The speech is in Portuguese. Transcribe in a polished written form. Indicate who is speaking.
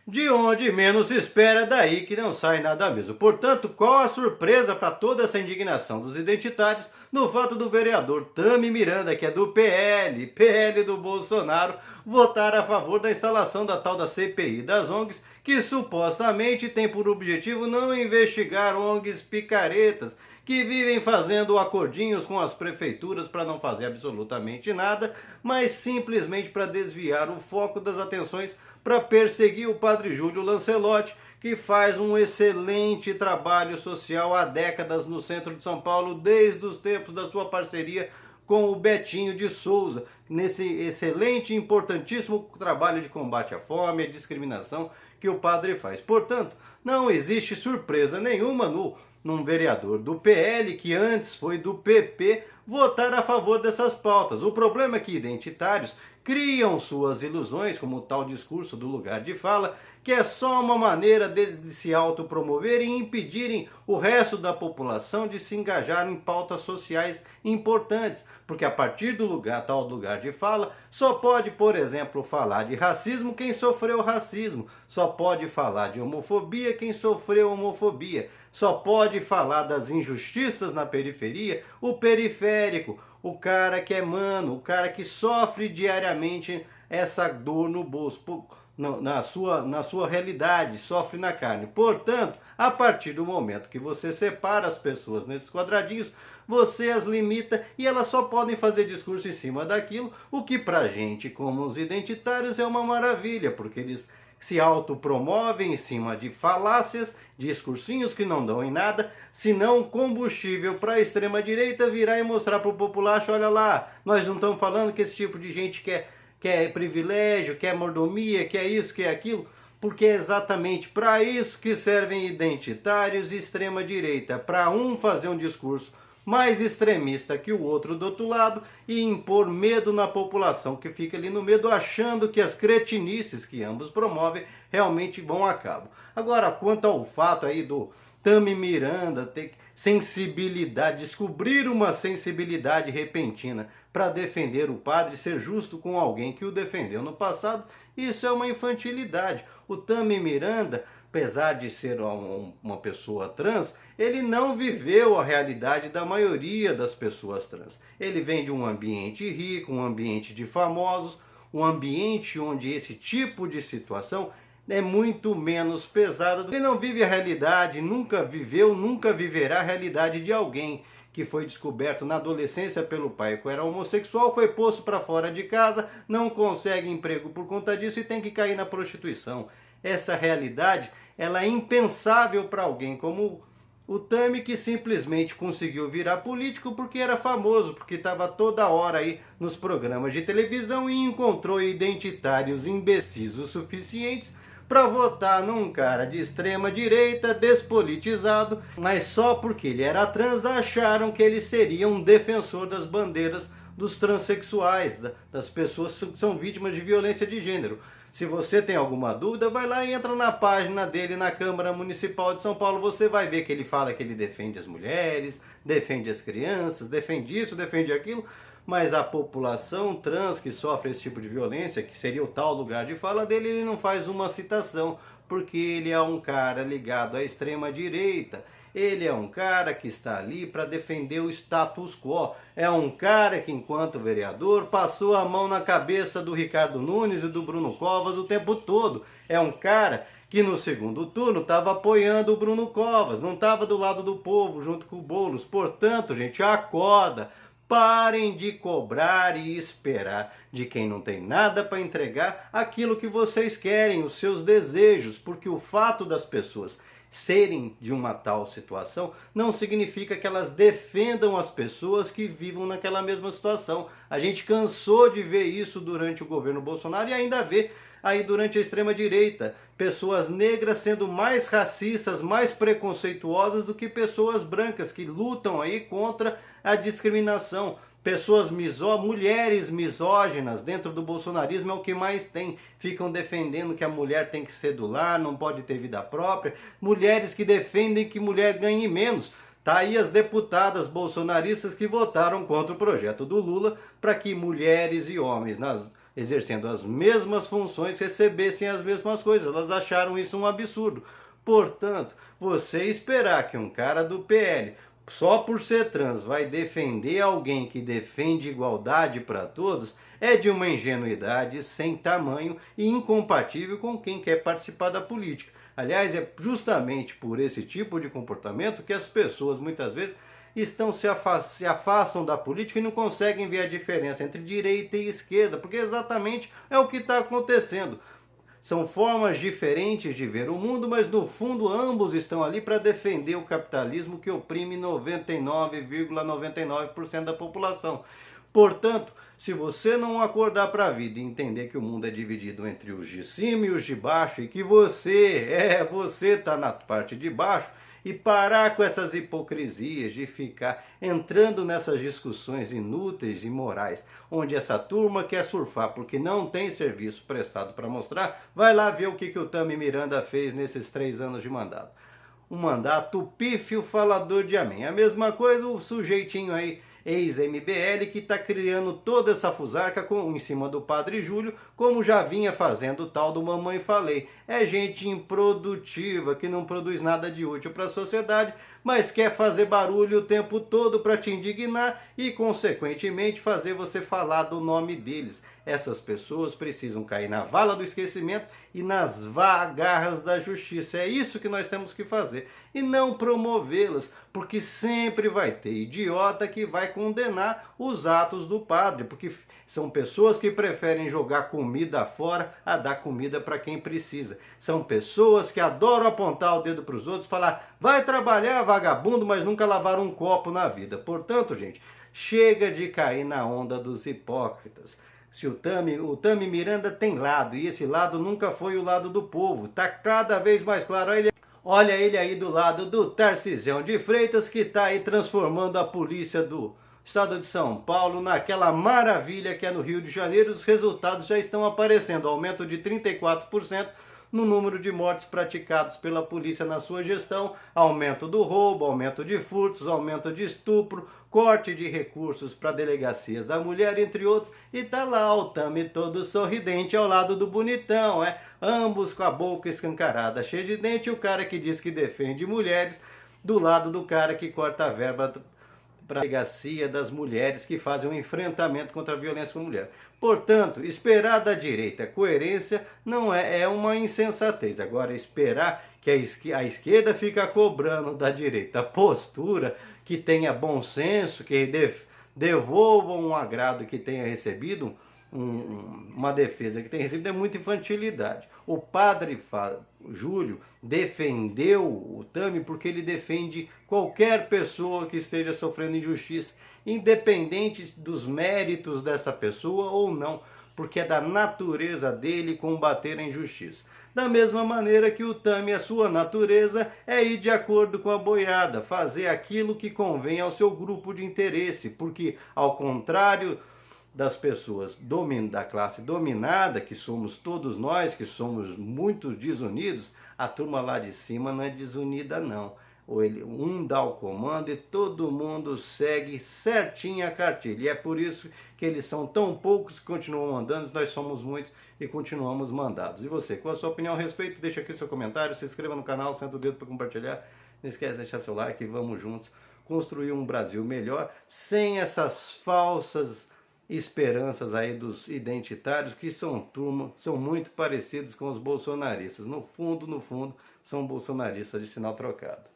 Speaker 1: De onde menos se espera, daí que não sai nada mesmo. Portanto, qual a surpresa para toda essa indignação dos identitários no fato do vereador Tami Miranda, que é do PL do Bolsonaro, votar a favor da instalação da tal da CPI das ONGs, que supostamente tem por objetivo não investigar ONGs picaretas, que vivem fazendo acordinhos com as prefeituras para não fazer absolutamente nada, mas simplesmente para desviar o foco das atenções para perseguir o padre Júlio Lancelotti, que faz um excelente trabalho social há décadas no centro de São Paulo, desde os tempos da sua parceria com o Betinho de Souza, nesse excelente e importantíssimo trabalho de combate à fome e à discriminação que o padre faz. Portanto, não existe surpresa nenhuma num vereador do PL, que antes foi do PP, votar a favor dessas pautas. O problema é que identitários criam suas ilusões, como o tal discurso do lugar de fala, que é só uma maneira de se autopromover e impedirem o resto da população de se engajar em pautas sociais importantes, porque a partir do tal lugar de fala, só pode, por exemplo, falar de racismo quem sofreu racismo, só pode falar de homofobia quem sofreu homofobia, só pode falar das injustiças na periferia o periférico, o cara que é mano, o cara que sofre diariamente essa dor no bolso, na sua realidade, sofre na carne. Portanto, a partir do momento que você separa as pessoas nesses quadradinhos, você as limita e elas só podem fazer discurso em cima daquilo, o que pra gente, como os identitários, é uma maravilha, porque eles se autopromovem em cima de falácias, discursinhos que não dão em nada, senão combustível para a extrema-direita virar e mostrar para o populacho: olha lá, nós não estamos falando que esse tipo de gente quer privilégio, quer mordomia, quer isso, quer aquilo, porque é exatamente para isso que servem identitários e extrema-direita, para um fazer um discurso mais extremista que o outro do outro lado e impor medo na população que fica ali no medo, achando que as cretinices que ambos promovem realmente vão a cabo. Agora, quanto ao fato aí do Tami Miranda ter sensibilidade, descobrir uma sensibilidade repentina para defender o padre, ser justo com alguém que o defendeu no passado, isso é uma infantilidade. O Tami Miranda, apesar de ser uma pessoa trans, ele não viveu a realidade da maioria das pessoas trans. Ele vem de um ambiente rico, um ambiente de famosos, um ambiente onde esse tipo de situação é muito menos pesada. Ele não vive a realidade, nunca viveu, nunca viverá a realidade de alguém que foi descoberto na adolescência pelo pai que era homossexual, foi posto para fora de casa, não consegue emprego por conta disso e tem que cair na prostituição. Essa realidade, ela é impensável para alguém como o Tami, que simplesmente conseguiu virar político porque era famoso, porque estava toda hora aí nos programas de televisão e encontrou identitários imbecis o suficientes para votar num cara de extrema direita, despolitizado, mas só porque ele era trans acharam que ele seria um defensor das bandeiras dos transexuais, das pessoas que são vítimas de violência de gênero. Se você tem alguma dúvida, vai lá e entra na página dele na Câmara Municipal de São Paulo, você vai ver que ele fala que ele defende as mulheres, defende as crianças, defende isso, defende aquilo, mas a população trans que sofre esse tipo de violência, que seria o tal lugar de fala dele, ele não faz uma citação, porque ele é um cara ligado à extrema direita. Ele é um cara que está ali para defender o status quo. É um cara que, enquanto vereador, passou a mão na cabeça do Ricardo Nunes e do Bruno Covas o tempo todo. É um cara que no segundo turno estava apoiando o Bruno Covas, não estava do lado do povo junto com o Boulos. Portanto, gente, acorda. Parem de cobrar e esperar de quem não tem nada para entregar aquilo que vocês querem, os seus desejos, porque o fato das pessoas serem de uma tal situação não significa que elas defendam as pessoas que vivam naquela mesma situação. A gente cansou de ver isso durante o governo Bolsonaro e ainda vê aí durante a extrema-direita, pessoas negras sendo mais racistas, mais preconceituosas do que pessoas brancas que lutam aí contra a discriminação. Pessoas mulheres misóginas dentro do bolsonarismo é o que mais tem. Ficam defendendo que a mulher tem que ser do lar, não pode ter vida própria. Mulheres que defendem que mulher ganhe menos. Tá aí as deputadas bolsonaristas que votaram contra o projeto do Lula para que mulheres e homens exercendo as mesmas funções, recebessem as mesmas coisas. Elas acharam isso um absurdo. Portanto, você esperar que um cara do PL, só por ser trans, vai defender alguém que defende igualdade para todos, é de uma ingenuidade sem tamanho e incompatível com quem quer participar da política. Aliás, é justamente por esse tipo de comportamento que as pessoas muitas vezes se afastam da política e não conseguem ver a diferença entre direita e esquerda, porque exatamente é o que está acontecendo. São formas diferentes de ver o mundo, mas no fundo ambos estão ali para defender o capitalismo que oprime 99,99% da população. Portanto, se você não acordar para a vida e entender que o mundo é dividido entre os de cima e os de baixo e que você está na parte de baixo, e parar com essas hipocrisias de ficar entrando nessas discussões inúteis e morais, onde essa turma quer surfar porque não tem serviço prestado para mostrar, vai lá ver o que o Tami Miranda fez nesses 3 anos de mandato. Um mandato pífio falador de amém. A mesma coisa o sujeitinho aí, ex-MBL, que está criando toda essa fusarca em cima do Padre Júlio, como já vinha fazendo o tal do Mamãe Falei. É gente improdutiva, que não produz nada de útil para a sociedade, mas quer fazer barulho o tempo todo para te indignar e, consequentemente, fazer você falar do nome deles. Essas pessoas precisam cair na vala do esquecimento e nas garras da justiça. É isso que nós temos que fazer. E não promovê-las, porque sempre vai ter idiota que vai condenar os atos do padre, porque são pessoas que preferem jogar comida fora a dar comida para quem precisa. São pessoas que adoram apontar o dedo para os outros, falar, vai trabalhar vagabundo, mas nunca lavaram um copo na vida. Portanto, gente, chega de cair na onda dos hipócritas. Se o Tami Miranda tem lado, e esse lado nunca foi o lado do povo, tá cada vez mais claro. Olha ele aí do lado do Tarcísio de Freitas, que está aí transformando a polícia do estado de São Paulo naquela maravilha que é no Rio de Janeiro. Os resultados já estão aparecendo, aumento de 34% no número de mortes praticados pela polícia na sua gestão, aumento do roubo, aumento de furtos, aumento de estupro, corte de recursos para delegacias da mulher, entre outros, e tá lá o Tami todo sorridente ao lado do bonitão, ambos com a boca escancarada, cheia de dente, e o cara que diz que defende mulheres do lado do cara que corta a verba para a delegacia das mulheres que fazem um enfrentamento contra a violência com a mulher. Portanto, esperar da direita coerência não é uma insensatez. Agora, esperar que a esquerda fica cobrando da direita postura, que tenha bom senso, que devolva um agrado que tenha recebido, uma defesa que tem recebido, é muita infantilidade. O padre Júlio defendeu o Tami porque ele defende qualquer pessoa que esteja sofrendo injustiça, independente dos méritos dessa pessoa ou não, porque é da natureza dele combater a injustiça. Da mesma maneira que o Tami, a sua natureza é ir de acordo com a boiada, fazer aquilo que convém ao seu grupo de interesse, porque ao contrário das pessoas da classe dominada, que somos todos nós, que somos muito desunidos, a turma lá de cima não é desunida não. Um dá o comando e todo mundo segue certinho a cartilha. E é por isso que eles são tão poucos que continuam mandando, nós somos muitos e continuamos mandados. E você, qual a sua opinião a respeito? Deixa aqui seu comentário, se inscreva no canal, senta o dedo para compartilhar. Não esquece de deixar seu like e vamos juntos construir um Brasil melhor, sem essas falsas esperanças aí dos identitários, que são muito parecidos com os bolsonaristas. No fundo, são bolsonaristas de sinal trocado.